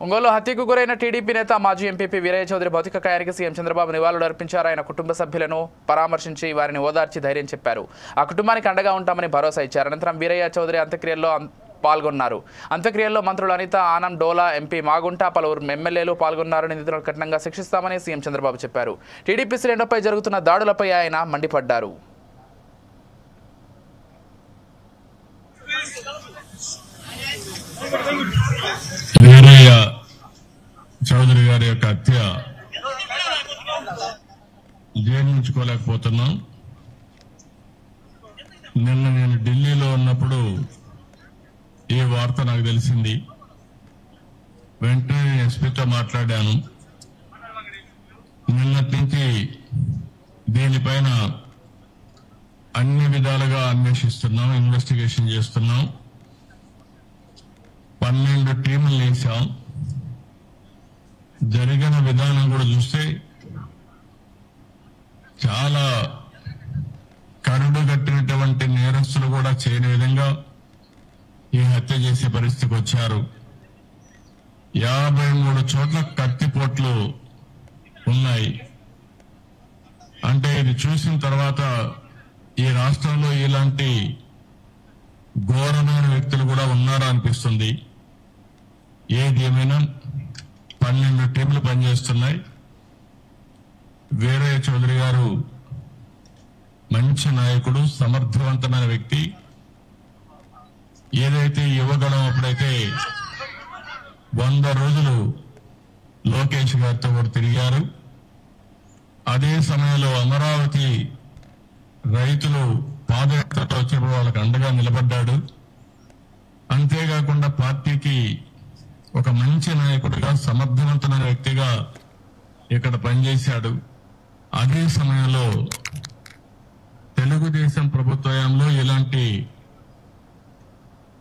ఒంగోలు హత్యకు గురైన టీడీపీ నేత మాజీ ఎంపీపీ వీరయ్య చౌదరి భౌతిక కాయానికి సీఎం చంద్రబాబు నివాళులు అర్పించారు. ఆయన కుటుంబ సభ్యులను పరామర్శించి వారిని ఓదార్చి ధైర్యం చెప్పారు. ఆ కుటుంబానికి అండగా ఉంటామని భరోసా ఇచ్చారు. అనంతరం వీరయ్య చౌదరి అంత్యక్రియల్లో పాల్గొన్నారు. అంత్యక్రియల్లో మంత్రులు అనిత, ఆనం, డోలా, ఎంపీ మాగుంట, పలువురు ఎమ్మెల్యేలు పాల్గొన్నారు. నిందితులను కఠినంగా శిక్షిస్తామని సీఎం చంద్రబాబు చెప్పారు. టీడీపీ శ్రేణులపై జరుగుతున్న దాడులపై ఆయన మండిపడ్డారు. వీరయ్య చౌదరి గారి యొక్క హత్య జీర్ణించుకోలేకపోతున్నాం. నిన్న నేను ఢిల్లీలో ఉన్నప్పుడు ఈ వార్త నాకు తెలిసింది. వెంటనే ఎస్పీతో మాట్లాడాను. నిన్నటి నుంచి దీనిపైన అన్ని విధాలుగా అన్వేషిస్తున్నాం, ఇన్వెస్టిగేషన్ చేస్తున్నాం. 12 టీములు వేశాం. జరిగిన విధానం కూడా చూస్తే చాలా కరుడు కట్టినటువంటి నేరస్తులు కూడా చేయని విధంగా ఈ హత్య చేసే పరిస్థితికి వచ్చారు. 53 చోట్ల కత్తిపోట్లు ఉన్నాయి. అంటే ఇది చూసిన తర్వాత ఈ రాష్ట్రంలో ఇలాంటి ఘోరమైన వ్యక్తులు కూడా ఉన్నారా అనిపిస్తుంది. ఏది ఏమైనా 12 టీంలు పనిచేస్తున్నాయి. వీరయ్య చౌదరి గారు మంచి నాయకుడు, సమర్థవంతమైన వ్యక్తి. ఏదైతే యువగలం అప్పుడైతే 100 రోజులు లోకేష్ గారితో కూడా తిరిగారు. అదే సమయంలో అమరావతి రైతులు పాదయాత్రతో వచ్చినప్పుడు వాళ్ళకి అండగా నిలబడ్డాడు. అంతేకాకుండా పార్టీకి ఒక మంచి నాయకుడిగా, సమర్థవంతమైన వ్యక్తిగా ఇక్కడ పనిచేశాడు. అదే సమయంలో తెలుగుదేశం ప్రభుత్వంలో ఇలాంటి